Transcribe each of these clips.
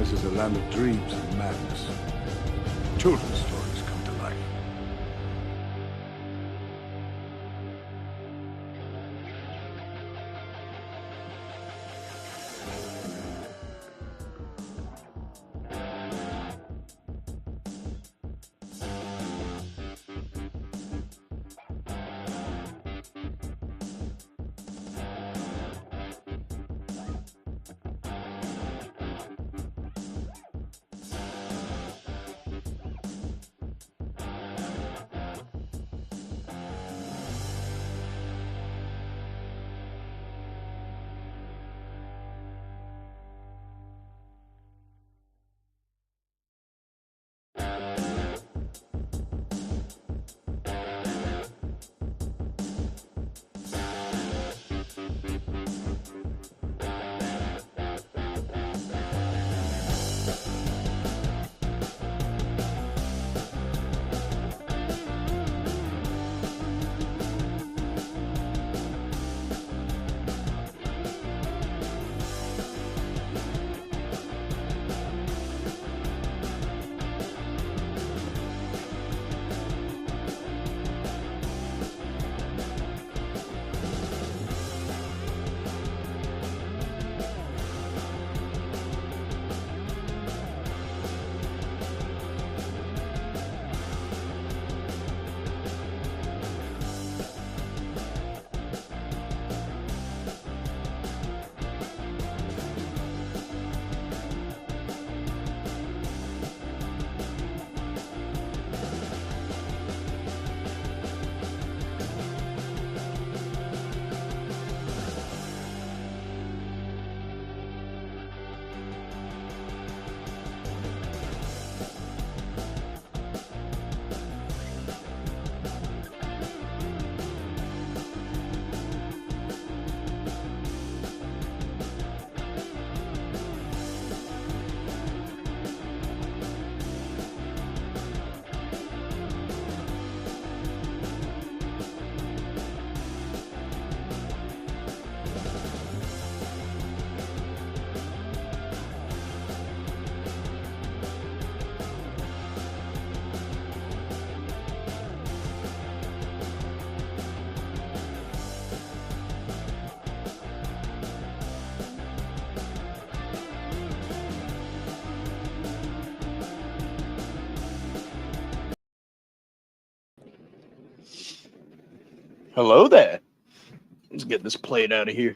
This is a land of dreams and madness. Children's stories come to life. Hello there. Let's get this plate out of here.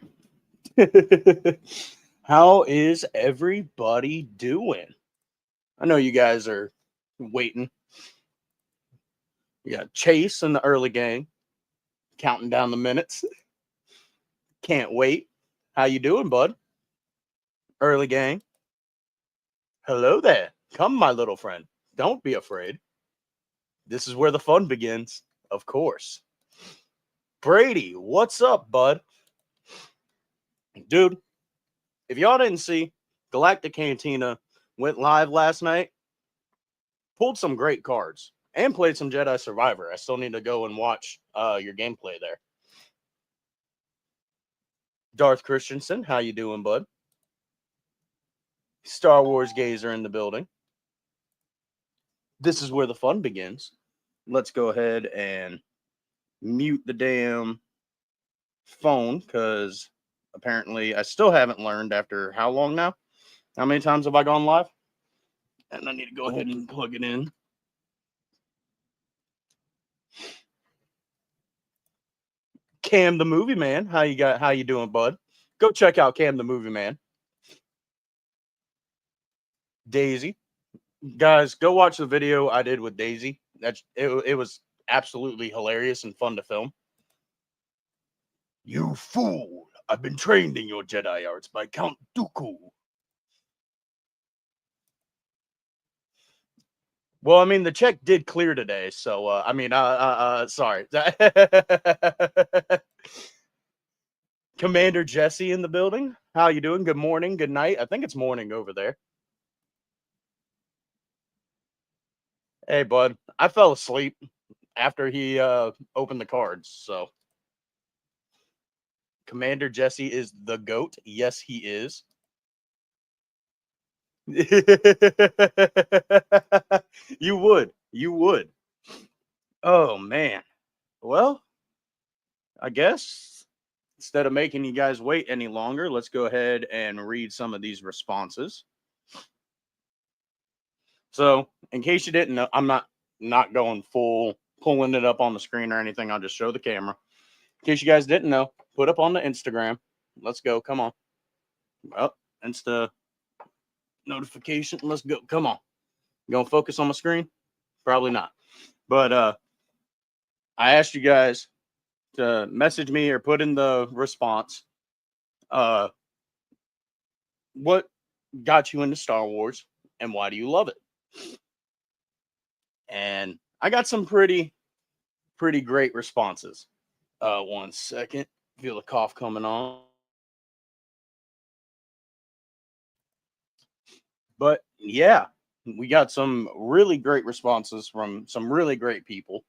How is everybody doing? I know you guys are waiting. We got Chase in the early gang, counting down the minutes. Can't wait. How you doing, bud? Early gang. Hello there. Come, my little friend. Don't be afraid. This is where the fun begins, of course. Brady, what's up, bud? Dude, if y'all didn't see, Galactic Cantina went live last night, pulled some great cards, and played some Jedi Survivor. I still need to go and watch your gameplay there. Darth Christensen, how you doing, bud? Star Wars Gazer in the building. This is where the fun begins. Let's go ahead and mute the damn phone, because apparently I still haven't learned after how long now? How many times have I gone live? And I need to go ahead and plug it in. Cam the Movie Man, how you doing, bud? Go check out Cam the Movie Man. Daisy, guys, go watch the video I did with Daisy. It was absolutely hilarious and fun to film. You fool! I've been trained in your Jedi arts by Count Dooku. Well, I mean, the check did clear today, so sorry. Commander Jesse in the building. How you doing? Good morning, good night. I think it's morning over there. Hey, bud. I fell asleep after he opened the cards, so Commander Jesse is the GOAT. Yes, he is. You would. You would. Oh man. Well, I guess instead of making you guys wait any longer, let's go ahead and read some of these responses. So, in case you didn't know, I'm not going full pulling it up on the screen or anything. I'll just show the camera. In case you guys didn't know, put up on the Instagram. Let's go. Come on. Well, Insta notification. Let's go. Come on. You gonna focus on my screen? Probably not. But I asked you guys to message me or put in the response uh what got you into Star Wars and why do you love it? And I got some pretty great responses. One second. Feel the cough coming on. But yeah, we got some really great responses from some really great people.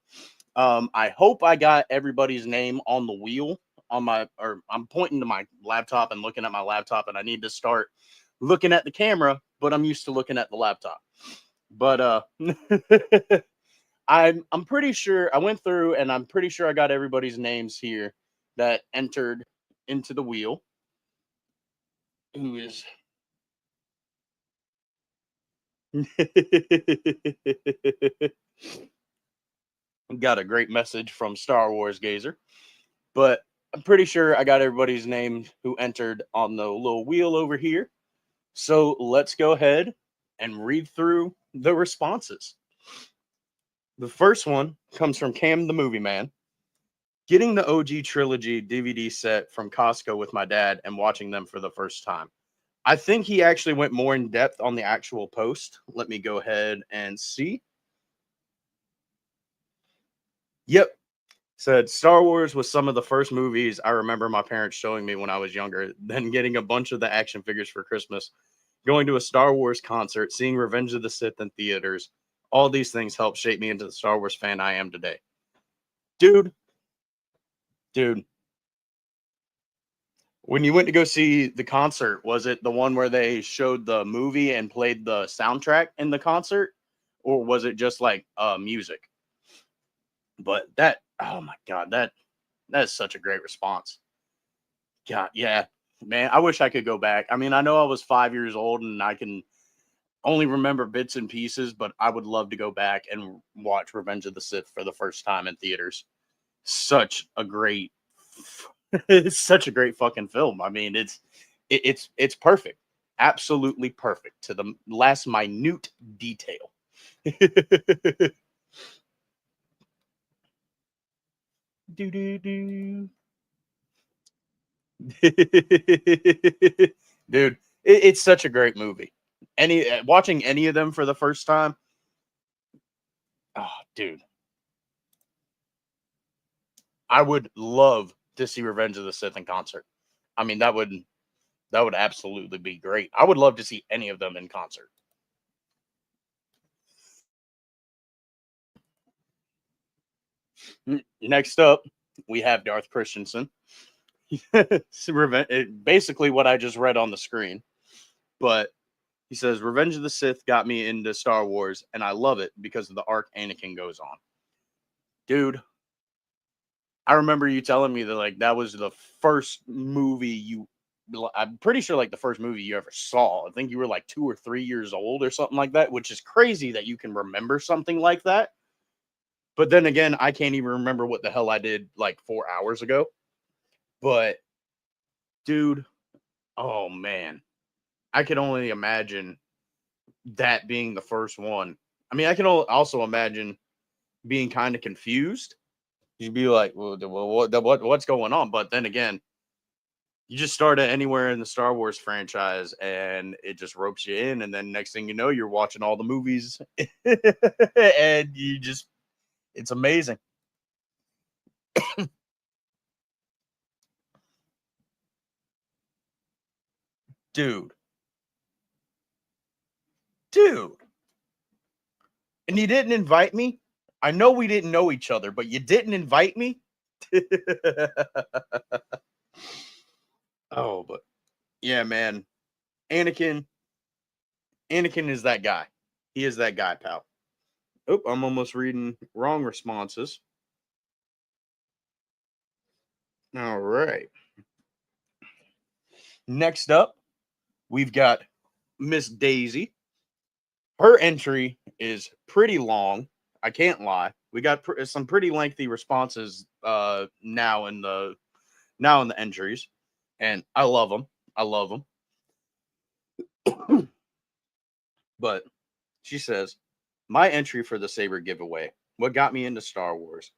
I hope I got everybody's name on the wheel on my, or I'm pointing to my laptop and looking at my laptop, and I need to start looking at the camera, but I'm used to looking at the laptop. But I'm pretty sure I went through and I'm pretty sure I got everybody's names here that entered into the wheel. Who is got a great message from Star Wars Gazer, but I'm pretty sure I got everybody's name who entered on the little wheel over here. So let's go ahead and read through the responses. The first one comes from Cam the Movie Man. Getting the OG trilogy DVD set from Costco with my dad and watching them for the first time. I think he actually went more in depth on the actual post. Let me go ahead and see. Yep. Said Star Wars was some of the first movies I remember my parents showing me when I was younger, then getting a bunch of the action figures for Christmas, going to a Star Wars concert, seeing Revenge of the Sith in theaters. All these things helped shape me into the Star Wars fan I am today. Dude, dude, when you went to go see the concert, was it the one where they showed the movie and played the soundtrack in the concert? Or was it just like music? But that, oh my God, that is such a great response. God, yeah, man, I wish I could go back. I mean, I know I was 5 years old and I can only remember bits and pieces, but I would love to go back and watch Revenge of the Sith for the first time in theaters. Such a great, it's such a great fucking film. I mean, it's perfect, absolutely perfect to the last minute detail. Do do do. Dude, it's such a great movie. Any watching any of them for the first time, oh, dude, I would love to see Revenge of the Sith in concert. I mean, that would absolutely be great. I would love to see any of them in concert. Next up, we have Darth Christensen. Basically, what I just read on the screen, but he says Revenge of the Sith got me into Star Wars, and I love it because of the arc Anakin goes on. Dude, I remember you telling me that like that was the first movie you. I'm pretty sure like the first movie you ever saw. I think you were like 2 or 3 years old or something like that, which is crazy that you can remember something like that. But then again, I can't even remember what the hell I did like 4 hours ago. But dude, oh man, I could only imagine that being the first one. I mean, I can also imagine being kind of confused. You'd be like, well, what's going on? But then again, you just start at anywhere in the Star Wars franchise and it just ropes you in. And then next thing you know, you're watching all the movies and it's amazing. Dude, dude. And you didn't invite me? I know we didn't know each other, but you didn't invite me? Oh, but yeah, man. Anakin, Anakin is that guy. He is that guy, pal. Oh, I'm almost reading wrong responses. All right. Next up, we've got Miss Daisy. Her entry is pretty long. I can't lie. We got some pretty lengthy responses now in the entries, and I love them. I love them. But she says, "My entry for the Saber giveaway. What got me into Star Wars?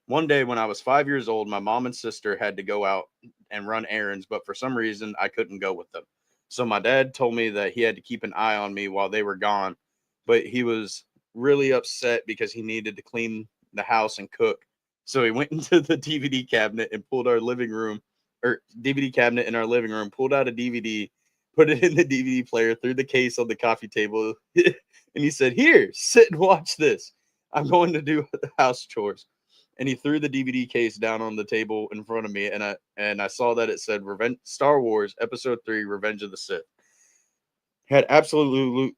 One day when I was 5 years old, my mom and sister had to go out and run errands, but for some reason I couldn't go with them. So my dad told me that he had to keep an eye on me while they were gone, but he was really upset because he needed to clean the house and cook. So he went into the DVD cabinet and pulled our living room or DVD cabinet in our living room, pulled out a DVD, put it in the DVD player, threw the case on the coffee table, and he said, 'Here, sit and watch this. I'm going to do house chores.' And he threw the DVD case down on the table in front of me, and I saw that it said Revenge Star Wars Episode 3 Revenge of the Sith. Had absolutely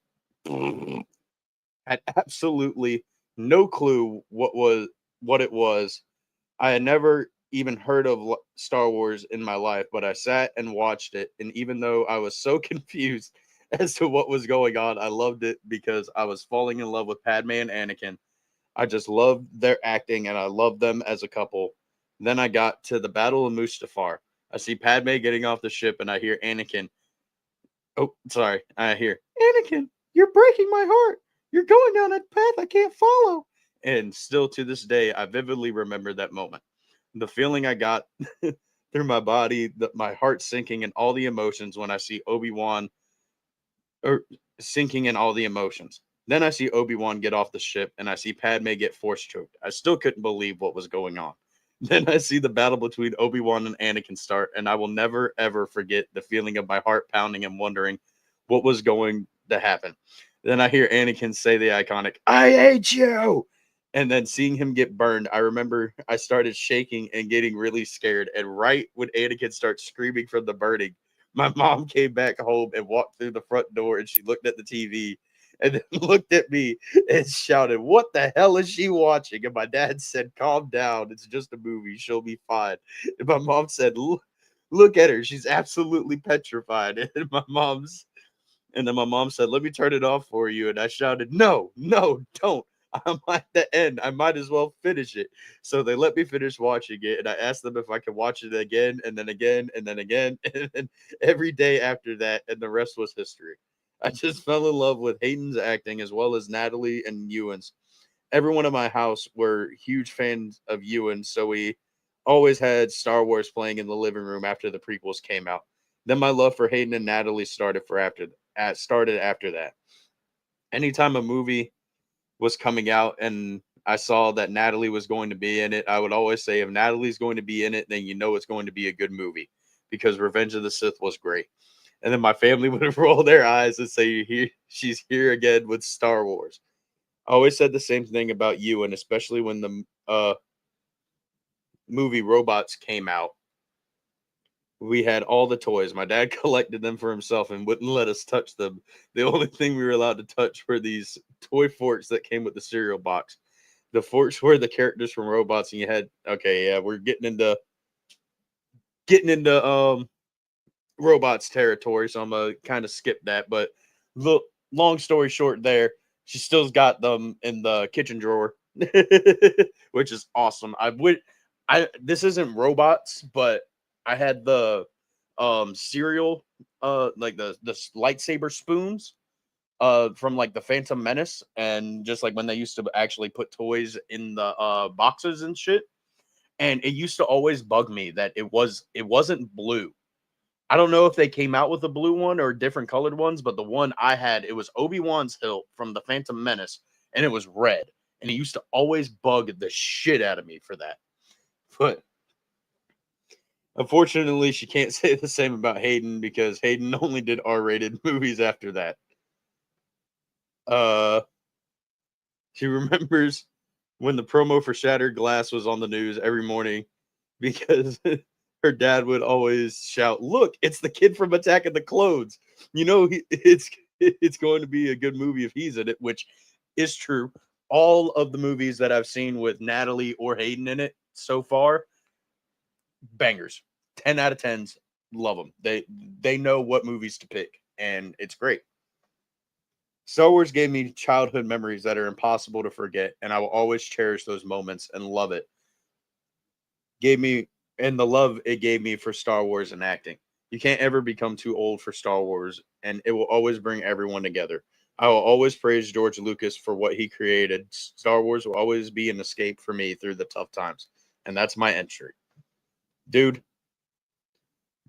had absolutely no clue what it was. I had never even heard of Star Wars in my life, but I sat and watched it, and even though I was so confused as to what was going on, I loved it because I was falling in love with Padme and Anakin. I just loved their acting and I loved them as a couple. Then I got to the Battle of Mustafar. I see Padme getting off the ship and I hear Anakin. Oh, sorry. I hear, Anakin, you're breaking my heart. You're going down a path I can't follow. And still to this day, I vividly remember that moment. The feeling I got through my body, my heart sinking, and all the emotions when I see Obi-Wan or sinking in all the emotions. Then I see Obi-Wan get off the ship and I see Padme get force choked. I still couldn't believe what was going on. Then I see the battle between Obi-Wan and Anakin start, and I will never ever forget the feeling of my heart pounding and wondering what was going to happen. Then I hear Anakin say the iconic, "I hate you." And then seeing him get burned, I remember I started shaking and getting really scared. And right when Anakin starts screaming from the burning, my mom came back home and walked through the front door and she looked at the TV and then looked at me and shouted, "What the hell is she watching?" And my dad said, "Calm down. It's just a movie. She'll be fine." And my mom said, "Look at her. She's absolutely petrified." And then my mom said, "Let me turn it off for you." And I shouted, "No, no, don't. I'm at the end. I might as well finish it." So they let me finish watching it. And I asked them if I could watch it again and then again and then again. And then every day after that. And the rest was history. I just fell in love with Hayden's acting as well as Natalie and Ewan's. Everyone in my house were huge fans of Ewan. So we always had Star Wars playing in the living room after the prequels came out. Then my love for Hayden and Natalie started after that. Anytime a movie was coming out and I saw that Natalie was going to be in it, I would always say, if Natalie's going to be in it, then you know it's going to be a good movie because Revenge of the Sith was great. And then my family would roll their eyes and say, she's here again with Star Wars. I always said the same thing about you, and especially when the movie Robots came out. We had all the toys. My dad collected them for himself and wouldn't let us touch them. The only thing we were allowed to touch were these toy forks that came with the cereal box. The forks were the characters from Robots, and you had, okay, yeah, we're getting into Robots territory, so I'm gonna kind of skip that. But look, long story short, there she still's got them in the kitchen drawer, which is awesome. I this isn't Robots, but I had the cereal like the lightsaber spoons from like the Phantom Menace, and just like when they used to actually put toys in the boxes and shit. And it used to always bug me that it wasn't blue. I don't know if they came out with a blue one or different colored ones, but the one I had, it was Obi-Wan's hilt from the Phantom Menace, and it was red. And it used to always bug the shit out of me for that. But unfortunately, she can't say the same about Hayden because Hayden only did R-rated movies after that. Uh, she remembers when the promo for Shattered Glass was on the news every morning because her dad would always shout, "Look, it's the kid from Attack of the Clones." You know, it's it's going to be a good movie if he's in it, which is true. All of the movies that I've seen with Natalie or Hayden in it so far, bangers. 10 out of 10s. Love them. They know what movies to pick, and it's great. Star Wars gave me childhood memories that are impossible to forget, and I will always cherish those moments and love it. Gave me and the love it gave me for Star Wars and acting. You can't ever become too old for Star Wars, and it will always bring everyone together. I will always praise George Lucas for what he created. Star Wars will always be an escape for me through the tough times, and that's my entry, dude.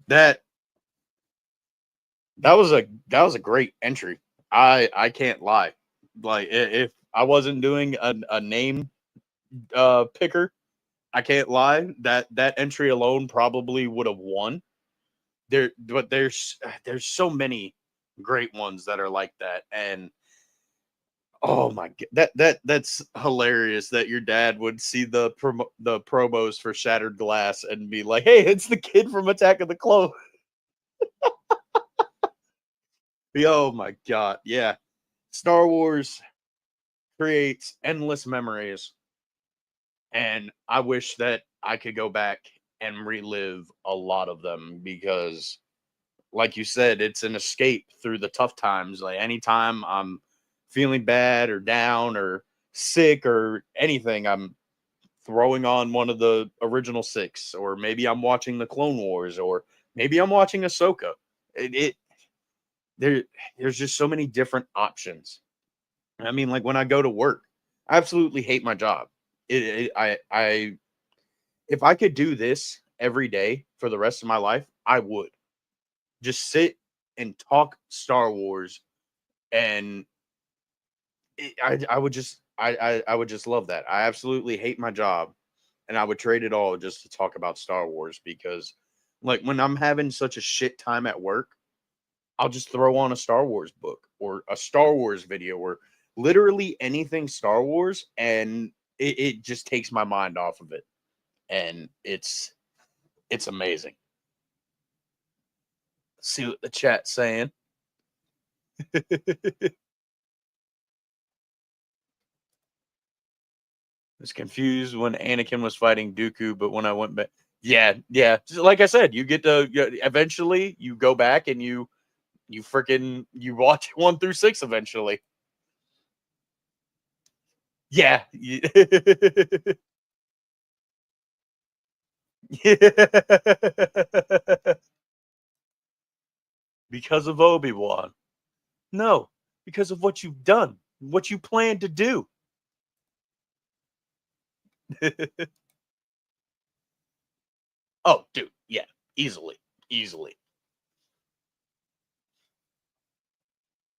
That that was a great entry. I can't lie. Like if I wasn't doing a name picker, I can't lie. That entry alone probably would have won. But there's so many great ones that are like that, and oh my god, that's hilarious that your dad would see the promos for Shattered Glass and be like, "Hey, it's the kid from Attack of the Clones." Oh my god, yeah. Star Wars creates endless memories, and I wish that I could go back and relive a lot of them because, like you said, it's an escape through the tough times. Like anytime I'm feeling bad or down or sick or anything, I'm throwing on one of the original six, or maybe I'm watching the Clone Wars, or maybe I'm watching Ahsoka. It there, there's just so many different options. I mean, like when I go to work, I absolutely hate my job. I if I could do this every day for the rest of my life, I would just sit and talk Star Wars, and I would just I would just love that. I absolutely hate my job, and I would trade it all just to talk about Star Wars because, like, when I'm having such a shit time at work, I'll just throw on a Star Wars book or a Star Wars video or literally anything Star Wars, and it just takes my mind off of it, and it's amazing. See what the chat's saying. Was confused when Anakin was fighting Dooku, but when I went back, yeah, yeah. Like I said, you get to eventually you go back and you freaking you watch 1 through 6 eventually. Yeah. Because of Obi-Wan. No, because of what you've done, what you plan to do. Oh, dude, yeah, easily, easily.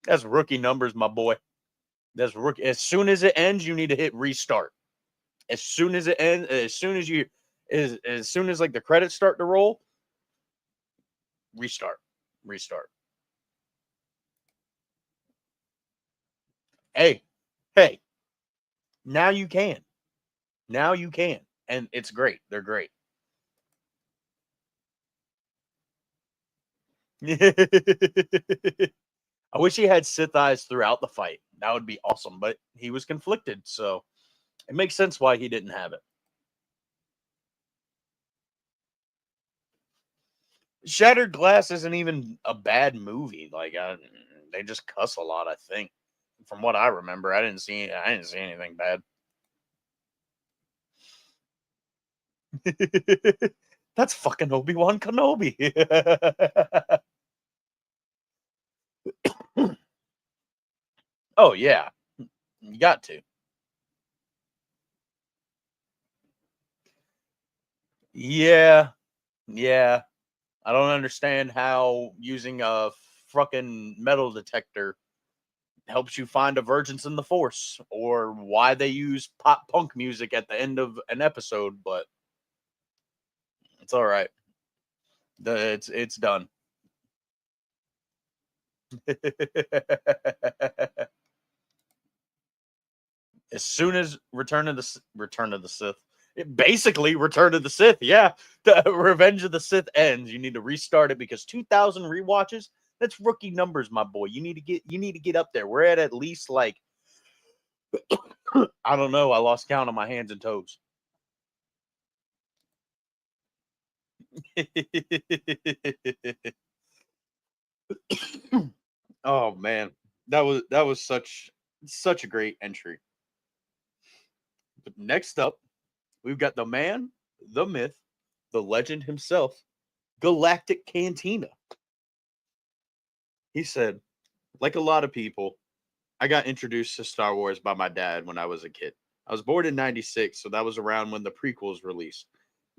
That's rookie numbers, my boy. That's rookie. As soon as it ends, you need to hit restart. As soon as it ends, as soon as like the credits start to roll, restart, restart. Hey, hey, now you can. Now you can. And it's great. They're great. I wish he had Sith eyes throughout the fight. That would be awesome. But he was conflicted, so it makes sense why he didn't have it. Shattered Glass isn't even a bad movie. Like they just cuss a lot. I think, from what I remember, I didn't see anything bad. That's fucking Obi-Wan Kenobi. Oh yeah, you got to. Yeah, yeah. I don't understand how using a fucking metal detector helps you find a divergence in the force, or why they use pop punk music at the end of an episode, but it's all right. It's done. As soon as Return of the Sith, basically Return of the Sith, yeah, the Revenge of the Sith ends, you need to restart it because 2,000 rewatches. That's rookie numbers, my boy. You need to get up there. We're at least like I don't know. I lost count on my hands and toes. Oh man, that was such a great entry. But next up, we've got the man, the myth, the legend himself, Galactic Cantina. He said, like a lot of people, I got introduced to Star Wars by my dad when I was a kid. I was born in 96, so that was around when the prequels released.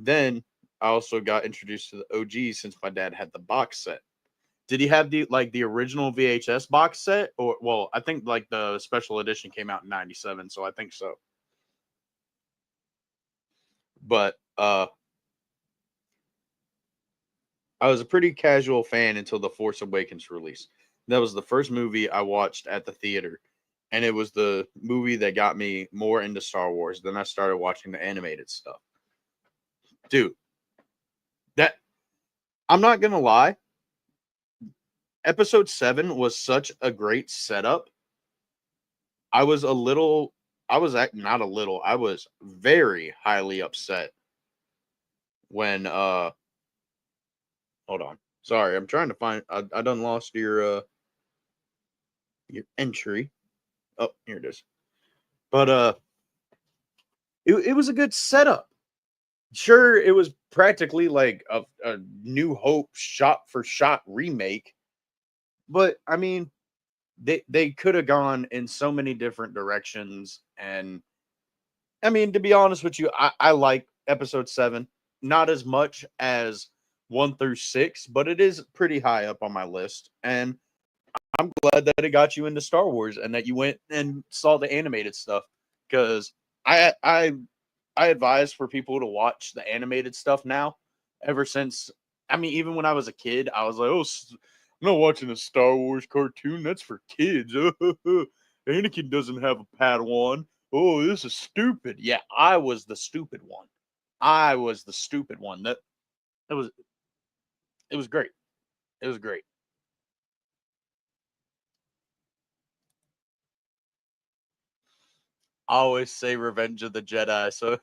Then I also got introduced to the OG since my dad had the box set. Did he have the original VHS box set? Or well, I think like the special edition came out in 97, so I think so. But I was a pretty casual fan until The Force Awakens release. That was the first movie I watched at the theater, and it was the movie that got me more into Star Wars. Then I started watching the animated stuff. Dude, that I'm not gonna lie, episode 7 was such a great setup. I was not a little, I was very highly upset when hold on. Sorry, I'm trying to find I done lost your entry. Oh, here it is. But it was a good setup. Sure, it was practically like a New Hope shot for shot remake, but I mean, they could have gone in so many different directions. And I mean, to be honest with you, I like episode 7 not as much as 1 through 6, but it is pretty high up on my list. And I'm glad that it got you into Star Wars and that you went and saw the animated stuff, because I I advise for people to watch the animated stuff now. Ever since, I mean, even when I was a kid, I was like, "Oh, I'm not watching a Star Wars cartoon. That's for kids." Anakin doesn't have a Padawan. Oh, this is stupid. Yeah, I was the stupid one. I was the stupid one. It was it was great. It was great. I always say Revenge of the Jedi. So,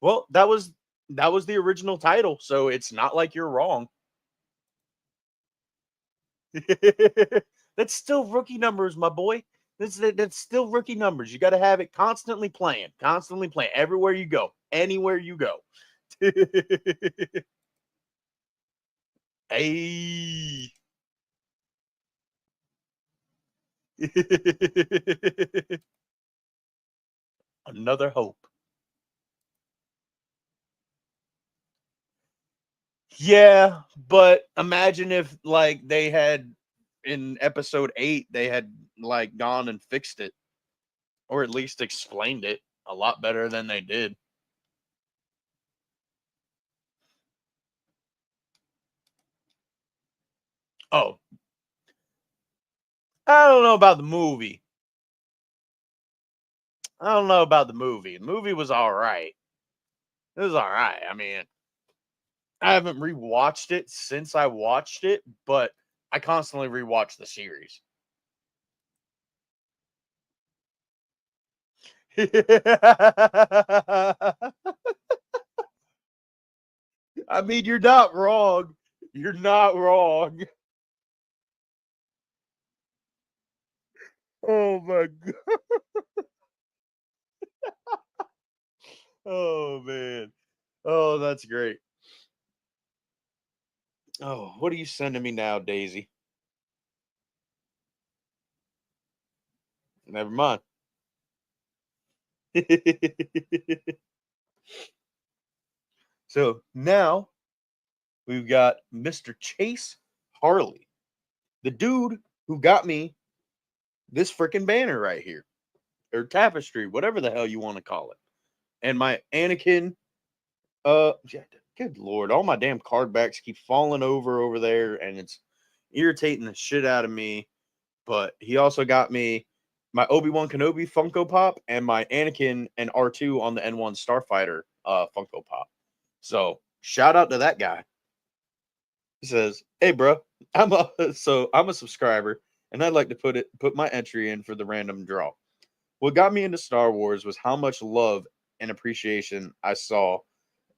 well, that was the original title. So it's not like you're wrong. That's still rookie numbers, my boy. That's still rookie numbers. You got to have it constantly playing everywhere you go, anywhere you go. Hey, another hope. Yeah, but imagine if like they had in episode 8 they had like gone and fixed it, or at least explained it a lot better than they did. Oh, I don't know about the movie. I don't know about the movie. The movie was all right. It was all right. I mean, I haven't rewatched it since I watched it, but I constantly rewatch the series. I mean, you're not wrong. You're not wrong. Oh my god. Oh man. Oh, that's great. Oh, what are you sending me now, Daisy? Never mind. So now we've got Mr. Chase Harley, the dude who got me this freaking banner right here, or tapestry, whatever the hell you want to call it. And my Anakin, yeah, good lord, all my damn card backs keep falling over there, and it's irritating the shit out of me. But he also got me my Obi-Wan Kenobi Funko Pop and my Anakin and R2 on the N1 Starfighter Funko Pop. So shout out to that guy. He says, "Hey, bro, I'm a subscriber, and I'd like to put my entry in for the random draw. What got me into Star Wars was how much love and appreciation I saw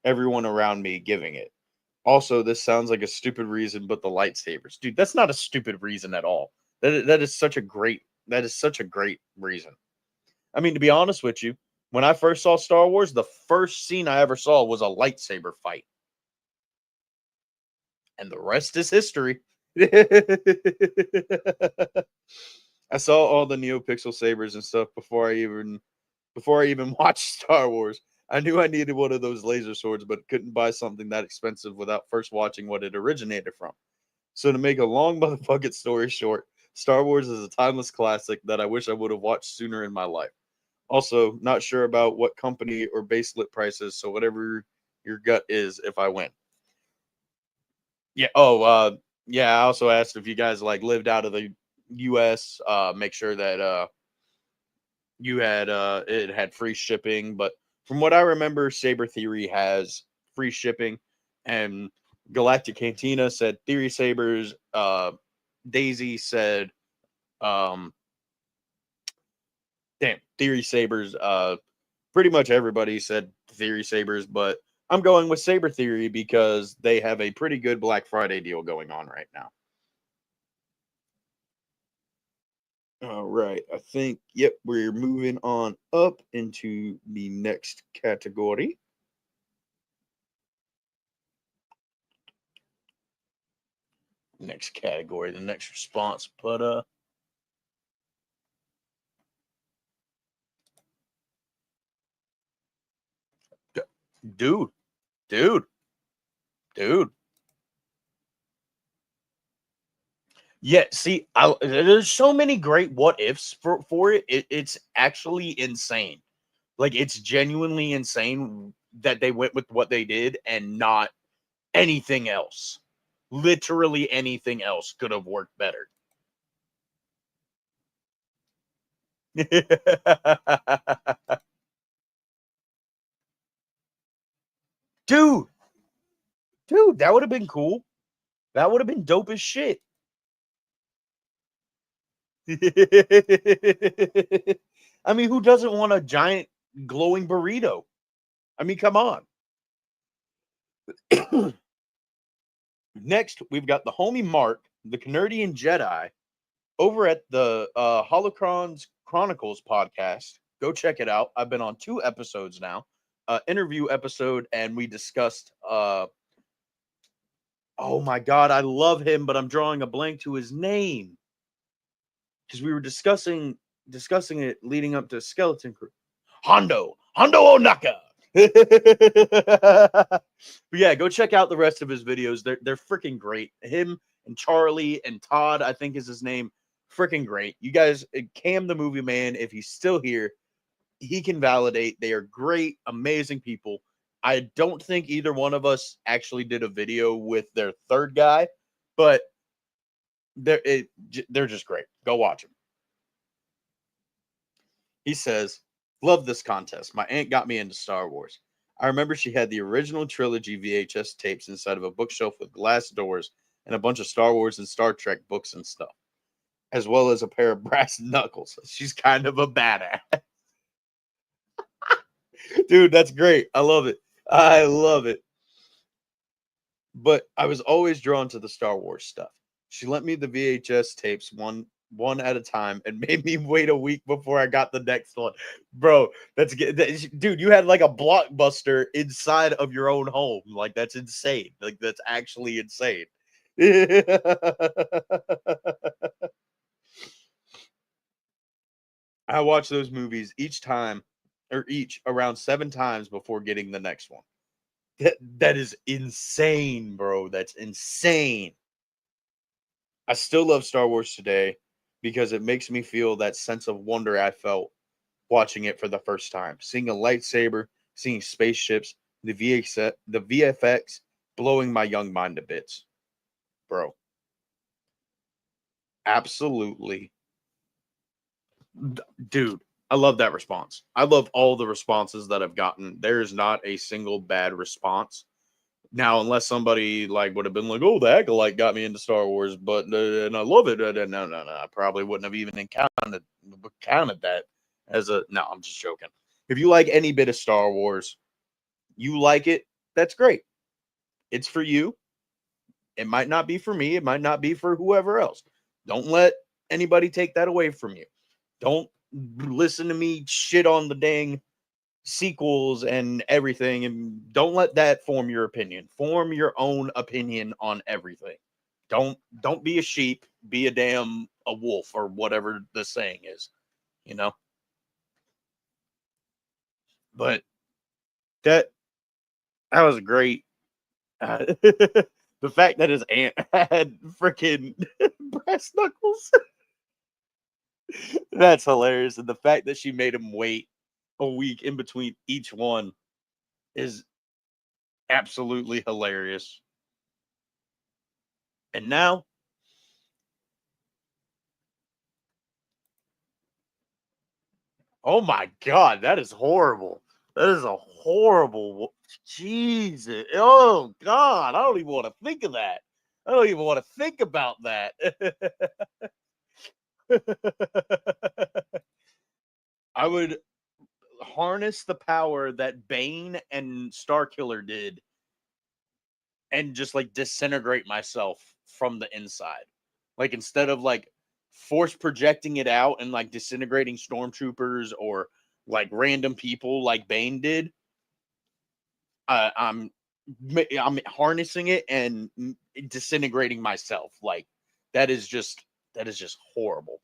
everyone around me giving it. Also, this sounds like a stupid reason, but the lightsabers, dude, that's not a stupid reason at all. That is such a great reason. I mean, to be honest with you, when I first saw Star Wars, the first scene I ever saw was a lightsaber fight, and the rest is history. I saw all the NeoPixel sabers and stuff before I even watched Star Wars. I knew I needed one of those laser swords, but couldn't buy something that expensive without first watching what it originated from. So to make a long motherfucking story short, Star Wars is a timeless classic that I wish I would have watched sooner in my life. Also, not sure about what company or baselit prices, so whatever your gut is if I win. Yeah. Oh, yeah. I also asked if you guys like lived out of the U.S. Make sure that you had it had free shipping. But from what I remember, Saber Theory has free shipping, and Galactic Cantina said Theory Sabers. Daisy said, um, damn, Theory Sabers. Pretty much everybody said Theory Sabers, but I'm going with Saber Theory because they have a pretty good Black Friday deal going on right now. All right, I think, yep, we're moving on up into the next category. Next category, the next response. But dude, dude, dude. Yeah, see, there's so many great what ifs for it. It's actually insane. Like it's genuinely insane that they went with what they did and not anything else. Literally anything else could have worked better. dude, dude, that would have been cool. That would have been dope as shit. I mean, who doesn't want a giant glowing burrito? I mean, come on. Next, we've got the homie Mark, the Canadian Jedi, over at the Holocrons Chronicles podcast. Go check it out. I've been on 2 episodes now, interview episode, and we discussed. Oh my god, I love him, but I'm drawing a blank to his name because we were discussing it leading up to Skeleton Crew. Hondo Onaka. But yeah, go check out the rest of his videos. They're freaking great. Him and Charlie and Todd, I think is his name. Freaking great. You guys, Cam the Movie Man, if he's still here, he can validate. They are great, amazing people. I don't think either one of us actually did a video with their third guy, but they're just great. Go watch them. He says, "Love this contest. My aunt got me into Star Wars. I remember she had the original trilogy VHS tapes inside of a bookshelf with glass doors and a bunch of Star Wars and Star Trek books and stuff, as well as a pair of brass knuckles. She's kind of a badass." Dude, that's great. I love it. I love it. But I was always drawn to the Star Wars stuff. She lent me the VHS tapes one at a time and made me wait a week before I got the next one. Bro, dude, you had like a Blockbuster inside of your own home. Like that's insane. Like that's actually insane. I watched those movies each around 7 times before getting the next one. That is insane, bro. That's insane. I still love Star Wars today because it makes me feel that sense of wonder I felt watching it for the first time. Seeing a lightsaber, seeing spaceships, the VFX blowing my young mind to bits. Bro. Absolutely. Dude, I love that response. I love all the responses that I've gotten. There is not a single bad response. Now, unless somebody like would have been like, "Oh, the Acolyte got me into Star Wars," but and I love it. No, I probably wouldn't have even counted that as a. No, I'm just joking. If you like any bit of Star Wars, you like it. That's great. It's for you. It might not be for me. It might not be for whoever else. Don't let anybody take that away from you. Don't listen to me shit on the dang sequels and everything, and don't let that form your opinion. Form your own opinion on everything. Don't be a sheep, be a wolf, or whatever the saying is, you know. But that that was great. The fact that his aunt had freaking brass knuckles, that's hilarious. And the fact that she made him wait a week in between each one is absolutely hilarious. And now, oh my God, that is horrible. That is a horrible. Jesus. Oh God, I don't even want to think of that. I don't even want to think about that. I would harness the power that Bane and Starkiller did and just like disintegrate myself from the inside. Like instead of like force projecting it out and like disintegrating stormtroopers or like random people like Bane did, uh, I'm I'm harnessing it and disintegrating myself. Like that is just horrible.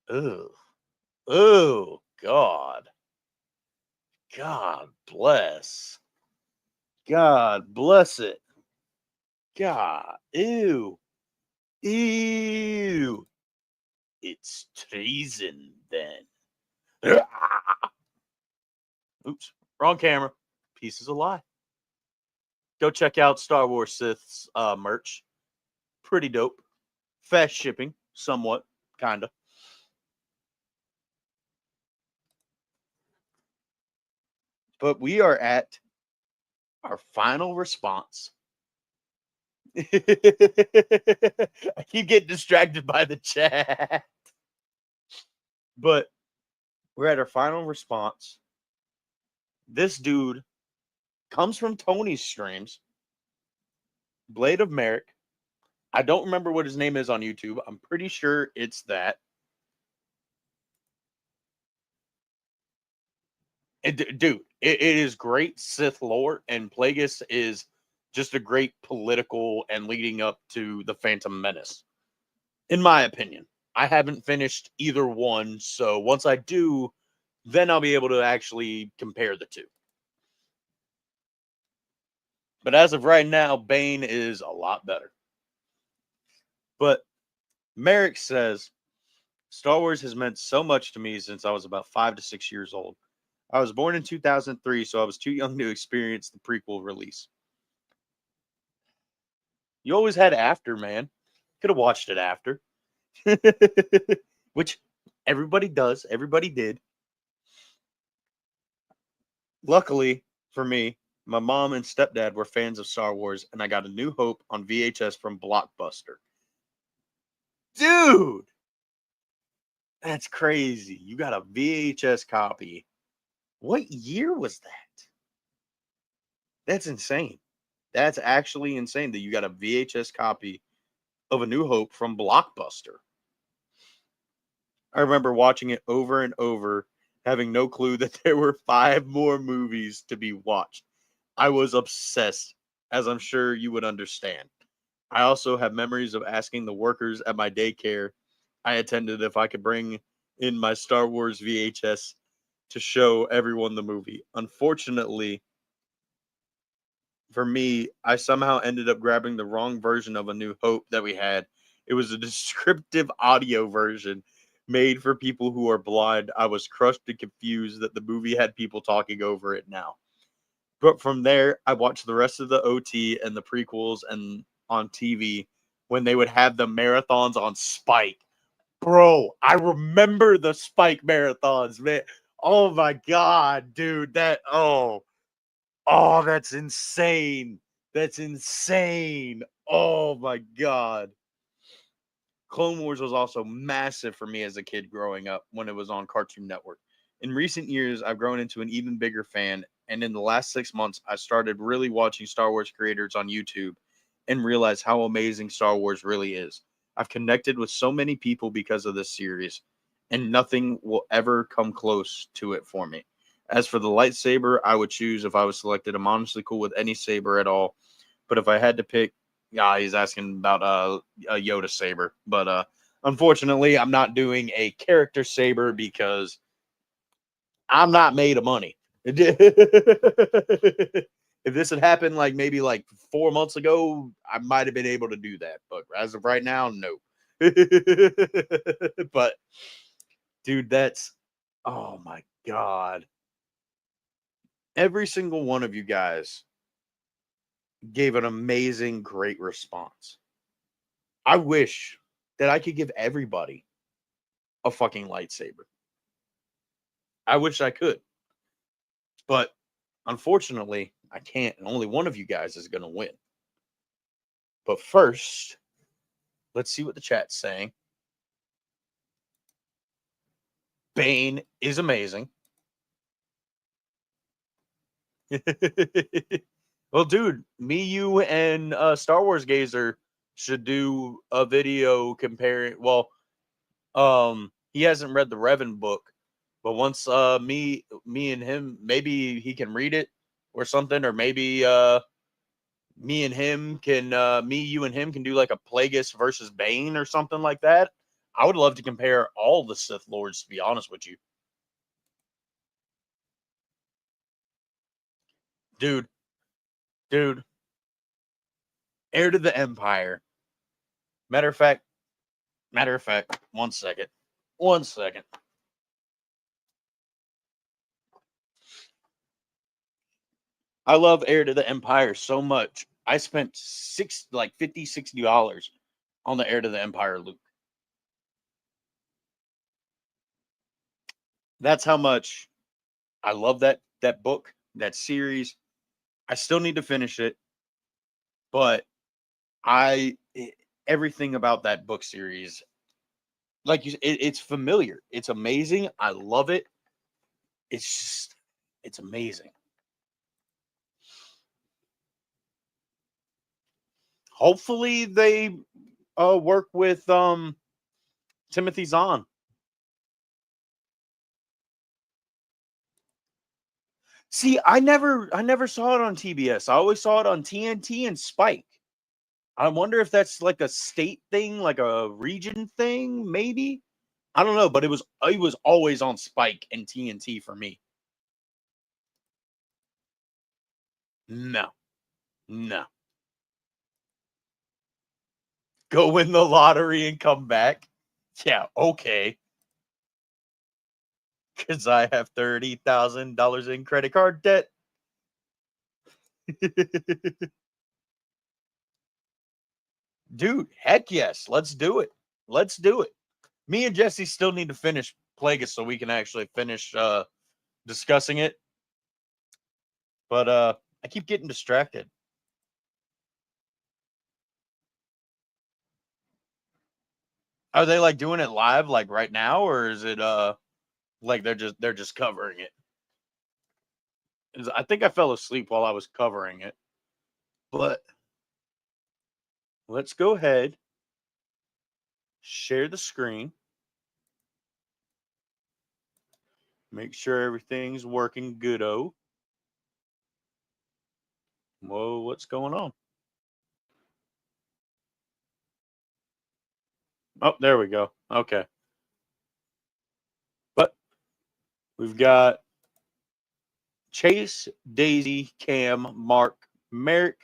Ugh. Oh God. God bless. God bless it. God. Ew. Ew. It's treason then. Oops. Wrong camera. Pieces of lie. Go check out Star Wars Sith's merch. Pretty dope. Fast shipping, somewhat, kinda. But we are at our final response. I keep getting distracted by the chat. But we're at our final response. This dude comes from Tony's streams. Blade of Merrick. I don't remember what his name is on YouTube. I'm pretty sure it's that. Dude, it is great Sith lore, and Plagueis is just a great political and leading up to the Phantom Menace. In my opinion, I haven't finished either one, so once I do, then I'll be able to actually compare the two. But as of right now, Bane is a lot better. But Merrick says, Star Wars has meant so much to me since I was about 5 to 6 years old. I was born in 2003, so I was too young to experience the prequel release. You always had after, man. Could have watched it after. Which everybody does. Everybody did. Luckily for me, my mom and stepdad were fans of Star Wars, and I got A New Hope on VHS from Blockbuster. Dude! That's crazy. You got a VHS copy. What year was that? That's insane. That's actually insane that you got a VHS copy of A New Hope from Blockbuster. I remember watching it over and over, having no clue that there were 5 more movies to be watched. I was obsessed, as I'm sure you would understand. I also have memories of asking the workers at my daycare I attended if I could bring in my Star Wars VHS to show everyone the movie. Unfortunately, for me, I somehow ended up grabbing the wrong version of A New Hope that we had. It was a descriptive audio version made for people who are blind. I was crushed and confused that the movie had people talking over it now. But from there, I watched the rest of the OT and the prequels and on TV when they would have the marathons on Spike. Bro, I remember the Spike marathons, man. Oh my god, dude. That's insane. That's insane. Oh my god. Clone Wars was also massive for me as a kid growing up when it was on Cartoon Network. In recent years, I've grown into an even bigger fan, and in the last 6 months, I started really watching Star Wars creators on YouTube and realized how amazing Star Wars really is. I've connected with so many people because of this series, and nothing will ever come close to it for me. As for the lightsaber, I would choose if I was selected. I'm honestly cool with any saber at all, but if I had to pick, yeah, he's asking about a Yoda saber, but unfortunately, I'm not doing a character saber because I'm not made of money. If this had happened like maybe like 4 months ago, I might have been able to do that, but as of right now, no. But dude, that's oh my god! Every single one of you guys gave an amazing, great response. I wish that I could give everybody a fucking lightsaber. I wish I could, but unfortunately, I can't, and only one of you guys is going to win. But first, let's see what the chat's saying. Bane is amazing. Well, dude, me, you, and Star Wars Gazer should do a video comparing. Well, he hasn't read the Revan book, but once me and him, maybe he can read it or something, or maybe me and him can me, you, and him can do like a Plagueis versus Bane or something like that. I would love to compare all the Sith Lords, to be honest with you. Dude, dude, Heir to the Empire. Matter of fact, 1 second. 1 second. I love Heir to the Empire so much. I spent $50, $60 on the Heir to the Empire Luke. That's how much I love that book, that series. I still need to finish it, but I everything about that book series, like it's familiar. It's amazing. I love it. It's just it's amazing. Hopefully they work with Timothy Zahn. See, I never saw it on TBS. I always saw it on TNT and Spike. I wonder if that's like a state thing, like a region thing, maybe. I don't know, but it was always on Spike and TNT for me. No, no. Go win the lottery and come back. Yeah, okay. Because I have $30,000 in credit card debt. Dude, heck yes. Let's do it. Let's do it. Me and Jesse still need to finish Plagueis so we can actually finish discussing it. But I keep getting distracted. Are they like doing it live like right now, or is it like they're just covering it? I think I fell asleep while I was covering it. But let's go ahead, share the screen, make sure everything's working good. Oh, whoa, what's going on? Oh, there we go. Okay. But we've got Chase, Daisy, Cam, Mark, Merrick,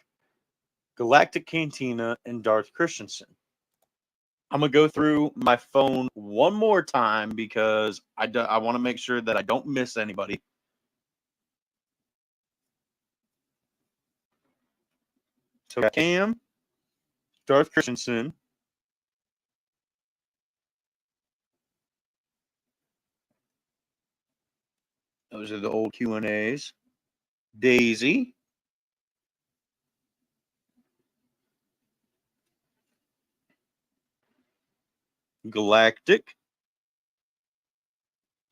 Galactic Cantina, and Darth Christensen. I'm going to go through my phone one more time because I want to make sure that I don't miss anybody. So Cam, Darth Christensen, Those are the old Q&As. Daisy. Galactic.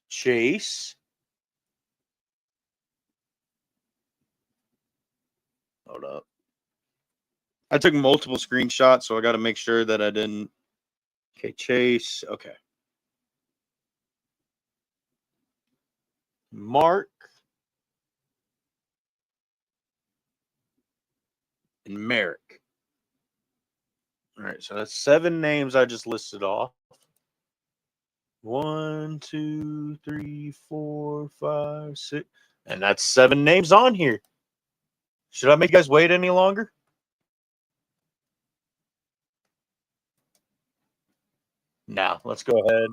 Chase. Hold up. I took multiple screenshots, so I got to make sure that I didn't. Okay, Chase. Okay. Mark. And Merrick. All right, so that's 7 names I just listed off. 1, 2, 3, 4, 5, 6. And that's 7 names on here. Should I make you guys wait any longer? No, let's go ahead.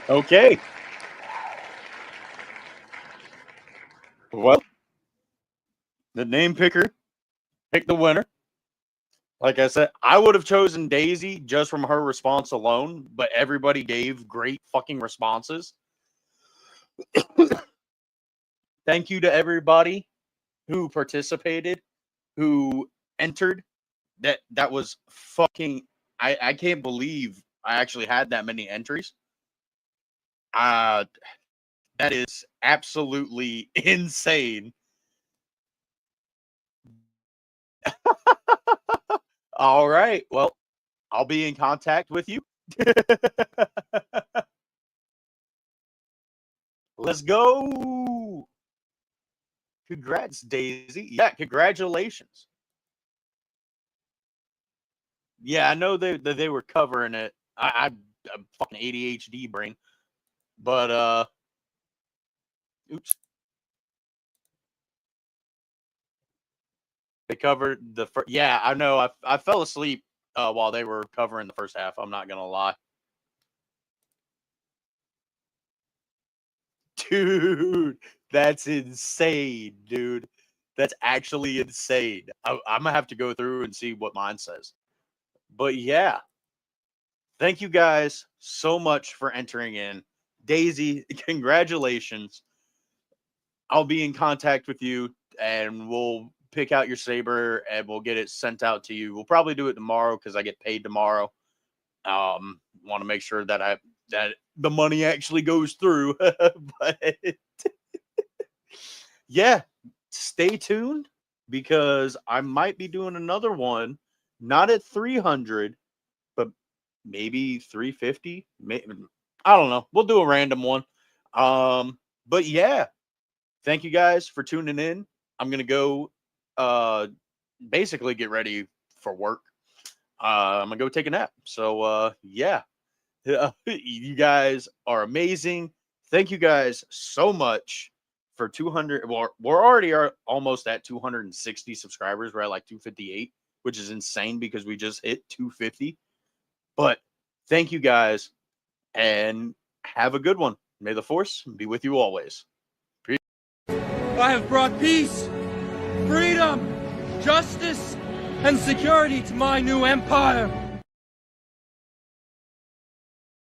Okay. Well, the name picker picked the winner. Like I said, I would have chosen Daisy just from her response alone, but everybody gave great fucking responses. Thank you to everybody who participated, who entered. That was fucking. I can't believe I actually had that many entries. That is absolutely insane. All right. Well, I'll be in contact with you. Let's go. Congrats, Daisy. Yeah, congratulations. Yeah, I know they were covering it. I'm fucking ADHD brain. But oops. They covered the first. Yeah, I know. I fell asleep while they were covering the first half. I'm not gonna lie. Dude, that's insane, dude. That's actually insane. I'm gonna have to go through and see what mine says. But yeah, thank you guys so much for entering in. Daisy, congratulations. I'll be in contact with you and we'll pick out your saber and we'll get it sent out to you. We'll probably do it tomorrow because I get paid tomorrow. Want to make sure that that the money actually goes through. But yeah, stay tuned because I might be doing another one, not at 300, but maybe 350. Maybe, I don't know. We'll do a random one. But yeah, thank you guys for tuning in. I'm gonna go basically get ready for work. I'm gonna go take a nap. So yeah. You guys are amazing. Thank you guys so much for 200. Well, we're already almost at 260 subscribers. We're at like 258, which is insane because we just hit 250. But thank you guys and have a good one. May the force be with you always. Peace. I have brought peace, freedom, justice, and security to my new empire.